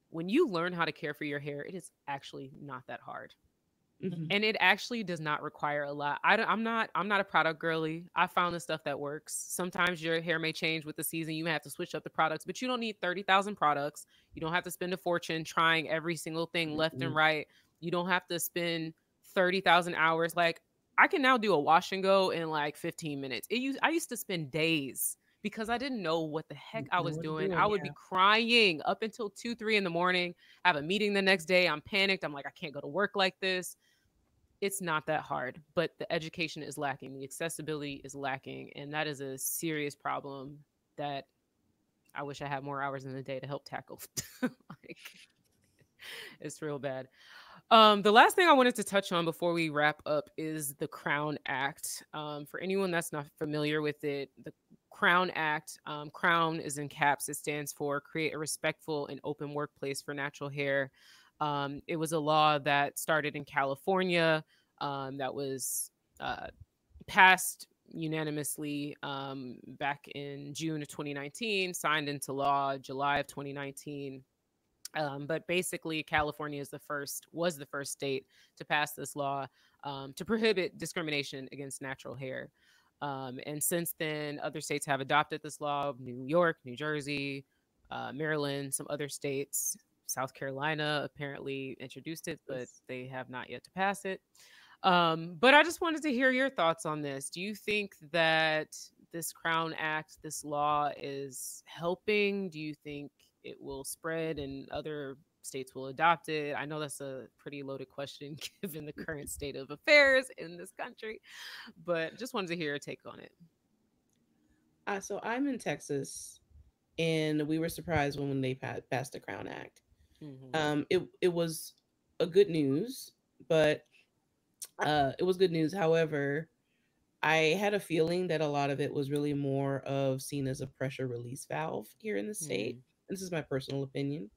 when you learn how to care for your hair, it is actually not that hard. Mhm. And it actually does not require a lot. I'm not a product girly. I found the stuff that works. Sometimes your hair may change with the season. You may have to switch up the products, but you don't need 30,000 products. You don't have to spend a fortune trying every single thing left and Mhm. right. You don't have to spend 30,000 hours. Like, I can now do a wash and go in like 15 minutes. I used to spend days because I didn't know what the heck I Know was what I'm doing. I doing, would be yeah. crying up until 2, 3 in the morning. I have a meeting the next day. I'm panicked. I'm like, I can't go to work like this. It's not that hard, but the education is lacking. The accessibility is lacking. And that is a serious problem that I wish I had more hours in the day to help tackle. Like, it's real bad. The last thing I wanted to touch on before we wrap up is the Crown Act. For anyone that's not familiar with it, the Crown Act, Crown is in caps. It stands for Create a Respectful and Open Workplace for Natural Hair. It was a law that started in California, that was uh, passed unanimously back in June of 2019, signed into law July of 2019. But basically, California was the first state to pass this law to prohibit discrimination against natural hair. And since then, other states have adopted this law: New York, New Jersey, Maryland, some other states. South Carolina apparently introduced it, but Yes. they have not yet to pass it. But I just wanted to hear your thoughts on this. Do you think that this Crown Act, this law, is helping? Do you think it will spread and other states will adopt it? I know that's a pretty loaded question given the current state of affairs in this country, but just wanted to hear your take on it. So I'm in Texas, and we were surprised when they passed the Crown Act. Hmm. It was a good news, but it was good news. However, I had a feeling that a lot of it was really more of seen as a pressure release valve here in the state. Hmm. This is my personal opinion.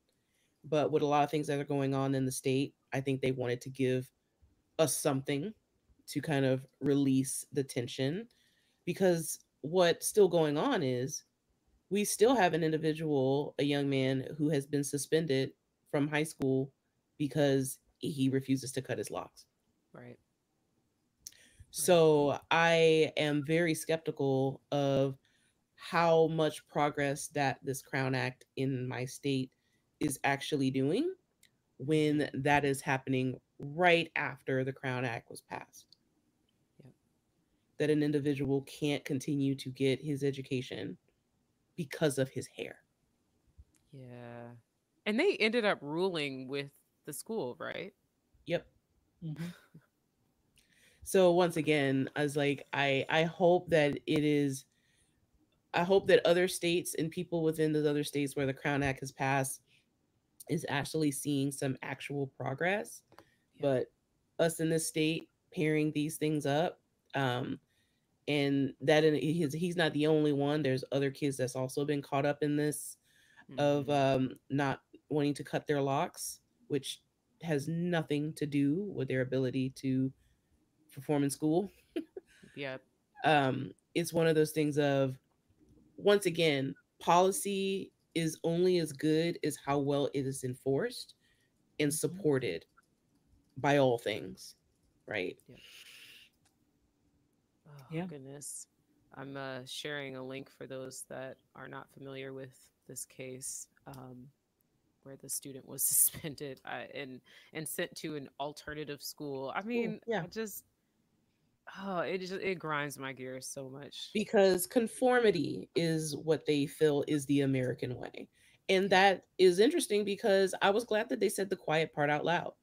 But with a lot of things that are going on in the state, I think they wanted to give us something to kind of release the tension, because what's still going on is we still have an individual, a young man who has been suspended from high school because he refuses to cut his locks. Right. Right. So I am very skeptical of how much progress that this Crown Act in my state is actually doing when that is happening right after the Crown Act was passed. Yep. That an individual can't continue to get his education because of his hair. Yeah. And they ended up ruling with the school, right? Yep. Mhm. So once again, I was like, I hope that it is. I hope that other states and people within those other states where the Crown Act has passed is actually seeing some actual progress. Yep. But us in this state pairing these things up, um, and that he's not the only one. There's other kids that's also been caught up in this of Hmm. not wanting to cut their locks, which has nothing to do with their ability to perform in school. Yep. It's one of those things of, once again, policy is only as good as how well it is enforced and Mhm. supported by all things, right? Yep. Oh, Yeah. goodness. I'm sharing a link for those that are not familiar with this case, where the student was suspended, and sent to an alternative school. I Cool. mean, Yeah. I just, oh, it grinds my gears so much. Because conformity is what they feel is the American way. And Yep. that is interesting because I was glad that they said the quiet part out loud.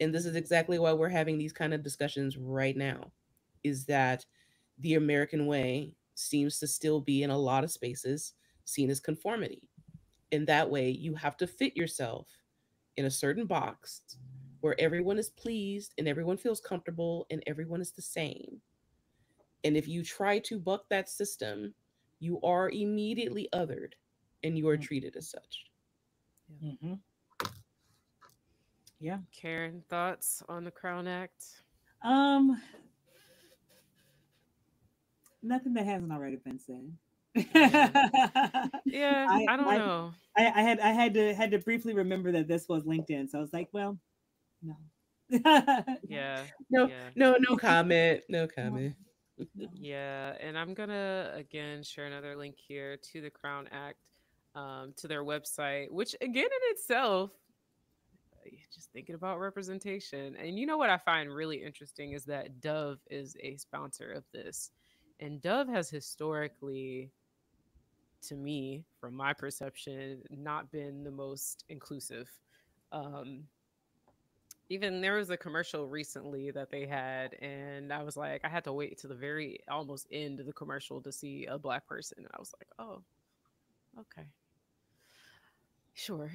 And this is exactly why we're having these kind of discussions right now, is that the American way seems to still be in a lot of spaces seen as conformity. And that way you have to fit yourself in a certain box where everyone is pleased and everyone feels comfortable and everyone is the same. And if you try to buck that system, you are immediately othered and you are Mm. treated as such. Yep. Mhm. Yeah. Karen, thoughts on the Crown Act? Um, Nothing that hasn't already been said. Yeah, I don't know. I had to briefly remember that this was LinkedIn, so I was like, well, no. Yeah. No, Yeah. no comment. No No, comment. no. Yeah, and I'm gonna again share another link here to the Crown Act, to their website, which again in itself, just thinking about representation. And you know what I find really interesting is that Dove is a sponsor of this, and Dove has historically, to me, from my perception, not been the most inclusive. Um, Even there was a commercial recently that they had, and I was like, I had to wait to the very almost end of the commercial to see a black person. And I was like, oh, okay, sure.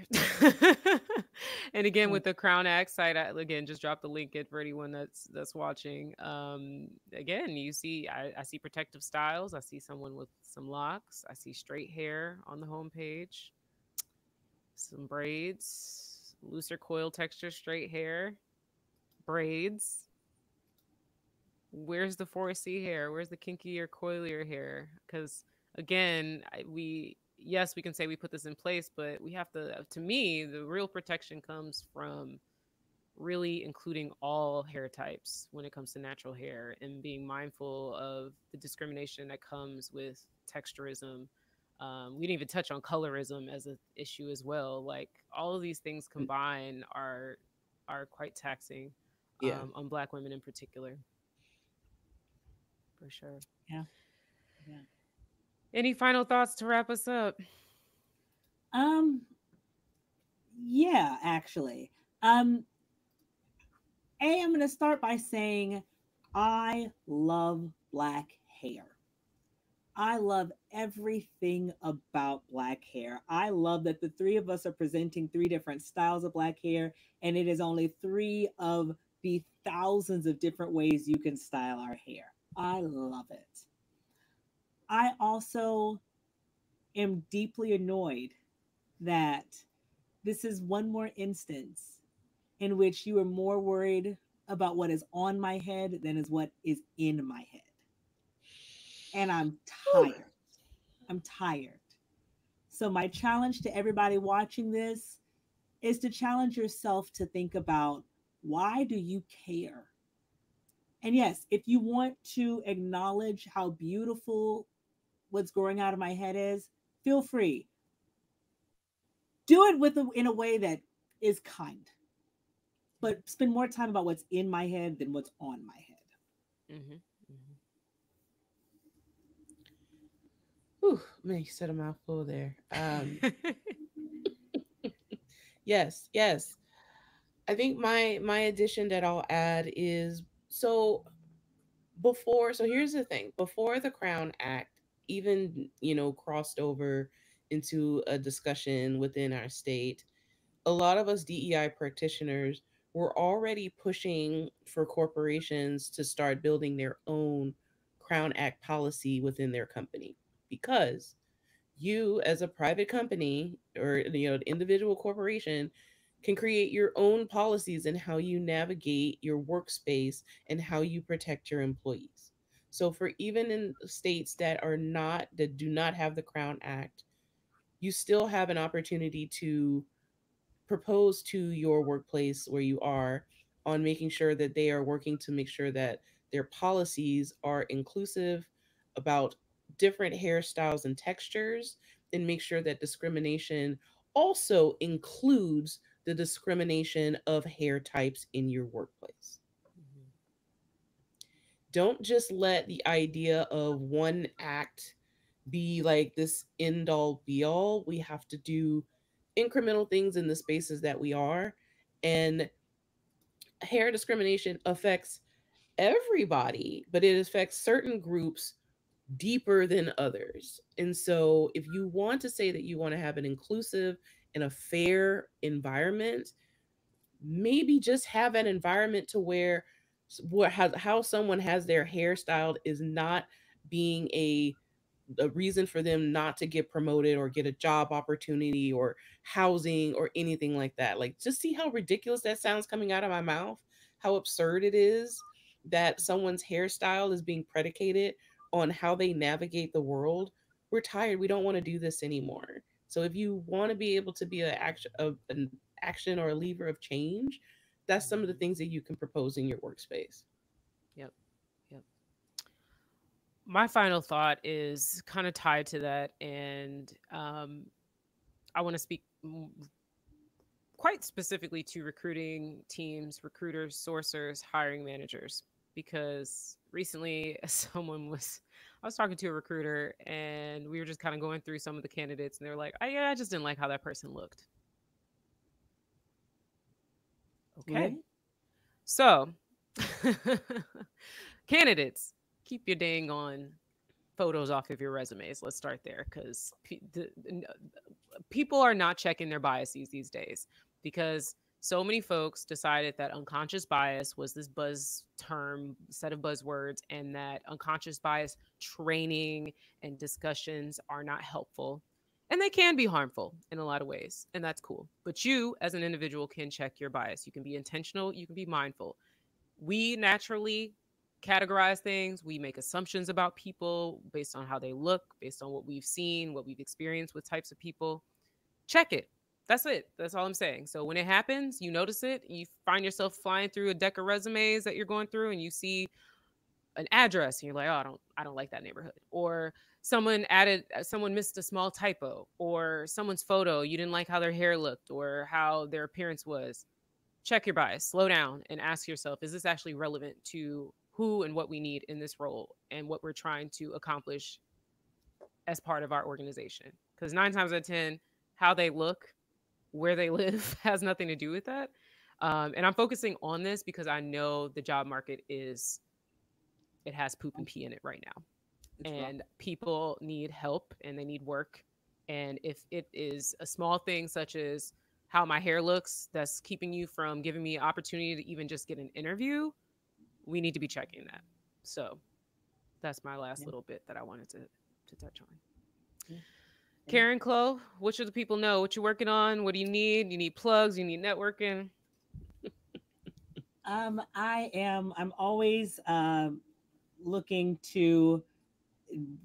And again, with the Crown Act site, I again just drop the link in for anyone that's watching. Again, you see, I see protective styles. I see someone with some locks. I see straight hair on the homepage, some braids, looser coil texture, straight hair, braids. Where's the 4C hair? Where's the kinkier, coilier hair? Because again, we yes, we can say we put this in place, but we have to. To me, the real protection comes from really including all hair types when it comes to natural hair and being mindful of the discrimination that comes with texturism. We didn't even touch on colorism as an issue as well. Like all of these things combined are quite taxing, Yeah. on Black women in particular. For sure. Yeah. Yeah. Any final thoughts to wrap us up? Um, yeah, actually. Um, I'm going to start by saying I love black hair. I love everything about black hair. I love that the three of us are presenting three different styles of black hair, and it is only three of the thousands of different ways you can style our hair. I love it. I also am deeply annoyed that this is one more instance in which you are more worried about what is on my head than is what is in my head. And I'm tired. I'm tired. So, my challenge to everybody watching this is to challenge yourself to think about, why do you care? And yes, if you want to acknowledge how beautiful what's growing out of my head is, feel free. Do it in a way that is kind, but spend more time about what's in my head than what's on my head. Mm-hmm. Mm-hmm. Whew, man, you said a mouthful there. Yes, yes. I think my addition that I'll add is, so so here's the thing. Before the Crown Act even, crossed over into a discussion within our state, a lot of us DEI practitioners were already pushing for corporations to start building their own Crown Act policy within their company, because you, as a private company or an individual corporation, can create your own policies and how you navigate your workspace and how you protect your employees. So for even in states that do not have the Crown Act, you still have an opportunity to propose to your workplace where you are on making sure that they are working to make sure that their policies are inclusive about different hairstyles and textures, and make sure that discrimination also includes the discrimination of hair types in your workplace. Mm-hmm. Don't just let the idea of one act be like this end all be all. We have to do incremental things in the spaces that we are. And hair discrimination affects everybody, but it affects certain groups deeper than others. And so, if you want to say that you want to have an inclusive and a fair environment, maybe just have an environment to where how someone has their hair styled is not being a reason for them not to get promoted or get a job opportunity or housing or anything like that. Like, just see how ridiculous that sounds coming out of my mouth, how absurd it is that someone's hairstyle is being predicated on how they navigate the world we're tired. We don't want to do this anymore. So if you want to be able to be an action or a lever of change, that's some of the things that you can propose in your workspace. Yep. Yep. My final thought is kind of tied to that. And I want to speak quite specifically to recruiting teams, recruiters, sourcers, hiring managers, because recently I was talking to a recruiter and we were just kind of going through some of the candidates and they were like, yeah, I just didn't like how that person looked. Okay. Right. So, candidates, keep your dang on photos off of your resumes. Let's start there, because people are not checking their biases these days, because so many folks decided that unconscious bias was this buzz term, set of buzzwords, and that unconscious bias training and discussions are not helpful. And they can be harmful in a lot of ways, and that's cool. But you, as an individual, can check your bias. You can be intentional, you can be mindful. We naturally categorize things, we make assumptions about people based on how they look, based on what we've seen, what we've experienced with types of people. Check it. That's it. That's all I'm saying. So when it happens, you notice it, you find yourself flying through a deck of resumes that you're going through and you see an address and you're like, oh, I don't like that neighborhood. Or someone missed a small typo, or someone's photo, you didn't like how their hair looked or how their appearance was. Check your bias, slow down and ask yourself, is this actually relevant to who and what we need in this role and what we're trying to accomplish as part of our organization? Because 9 times out of 10, how they look, where they live has nothing to do with that. And I'm focusing on this because I know the job market has poop and pee in it right now. And people need help and they need work. And if it is a small thing such as how my hair looks that's keeping you from giving me an opportunity to even just get an interview, we need to be checking that. So that's my last little bit that I wanted to touch on. Yeah. Karen, Chloe, what should the people know? What you're working on? What do you need? You need plugs? You need networking? I'm always looking to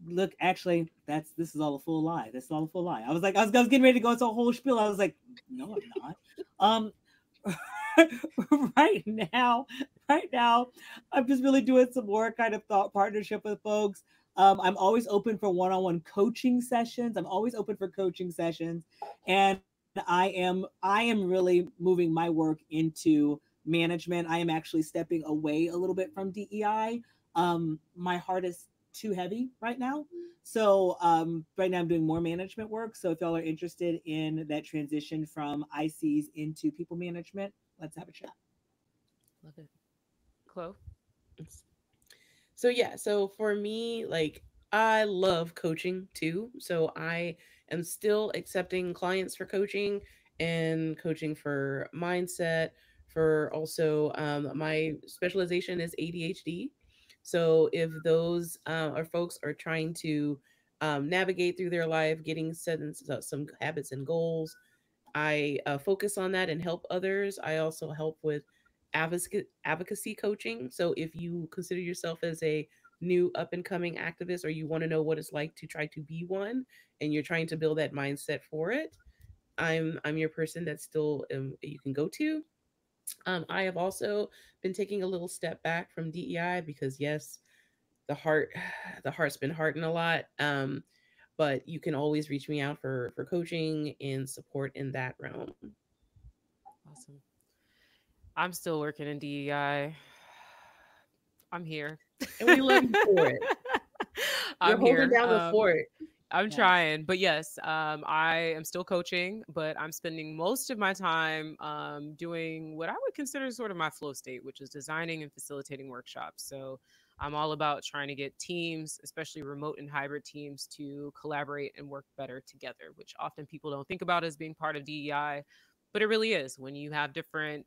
look. Actually, this is all a full lie. This is all a full lie. I was getting ready to go into a whole spiel. I was like, no, I'm not. Right now, I'm just really doing some more kind of thought partnership with folks. I'm always open for one-on-one coaching sessions. And I am really moving my work into management. I am actually stepping away a little bit from DEI. My heart is too heavy right now. So right now I'm doing more management work. So if y'all are interested in that transition from ICs into people management, let's have a chat. Love it. Chloe? So for me, like, I love coaching too. So I am still accepting clients for coaching and coaching for mindset, for also my specialization is ADHD. So if those are folks are trying to navigate through their life, getting set in some habits and goals, I focus on that and help others. I also help with advocacy coaching. So if you consider yourself as a new up and coming activist, or you want to know what it's like to try to be one, and you're trying to build that mindset for it, I'm your person that still you can go to. I have also been taking a little step back from DEI because yes, the heart's been hurting a lot. But you can always reach me out for coaching and support in that realm. Awesome. I'm still working in DEI. I'm here. And we love you for it. You're holding down the fort. I'm trying, but yes, I am still coaching, but I'm spending most of my time doing what I would consider sort of my flow state, which is designing and facilitating workshops. So I'm all about trying to get teams, especially remote and hybrid teams, to collaborate and work better together, which often people don't think about as being part of DEI, but it really is. When you have different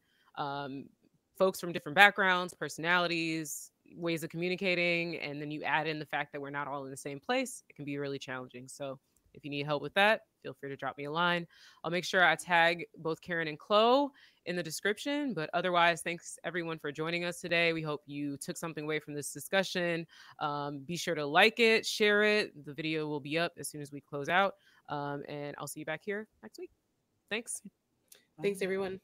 folks from different backgrounds, personalities, ways of communicating, and then you add in the fact that we're not all in the same place, it can be really challenging. So If you need help with that, feel free to drop me a line. I'll make sure I tag both Karen and Chloe in the description. But otherwise, thanks everyone for joining us today. We hope you took something away from this discussion. Be sure to like it, share it. The video will be up as soon as we close out. And I'll see you back here next week. Thanks. Thanks, everyone.